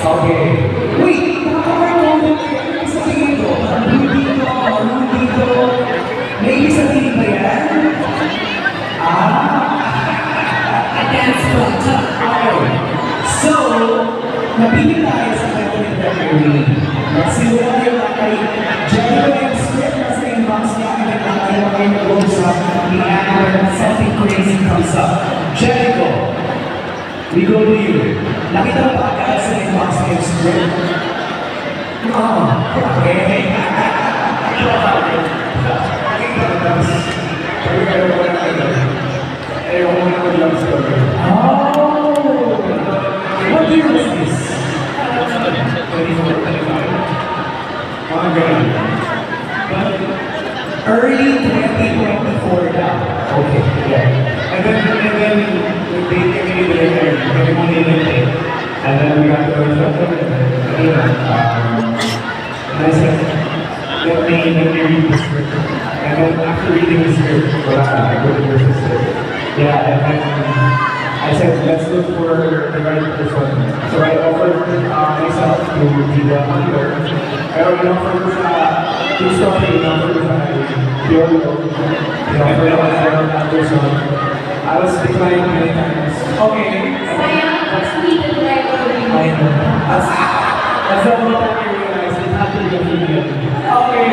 Okay. Wait, nakaka-comment kayo sa tingin ko. Hindi ko. May ibig sabihin ba yan? A dance club. Okay. So, napili tayo sa Catholic Referee. Nagsimula yung kay Jeremy Smith na sa inbox niya ang nagkakaroon kayo nag-uusap ni Anna when something crazy comes up. Jericho, we go to you. Nakita mo ba agad sa inbox niya yung script? Okay. What year was this? 24, early 2024 now. Okay. Yeah. And then they came in there, and then we got to and I said, let me read the script. And then after reading the script, I go to your sister. Yeah, and then I said, let's look for the right person. So I offered myself to be the hunter. Pero in-offer ko sa story, in-offer ko sa Piolo. In-offer ko sa that person. I was declined many times. Okay. Let's meet the director. I know. That's the one time I realized it had to be a female. Okay.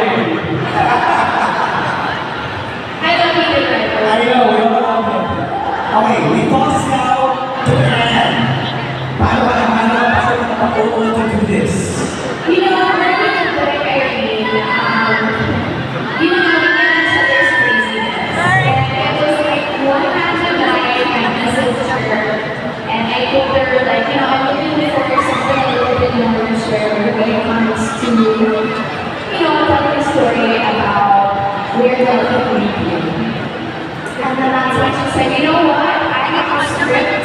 I don't need the director. I know, we all love it. Okay, we pause now to Anne. Paano to do this? You know, working with Direct Irene, you know, we get each other's craziness. And it was like one random night, I messaged her, and I told her, like, you know, I'm looking for something a little bit more to share when it comes to, you know, telling a story about where the lead you. And then that's when she said, you know what, I have a script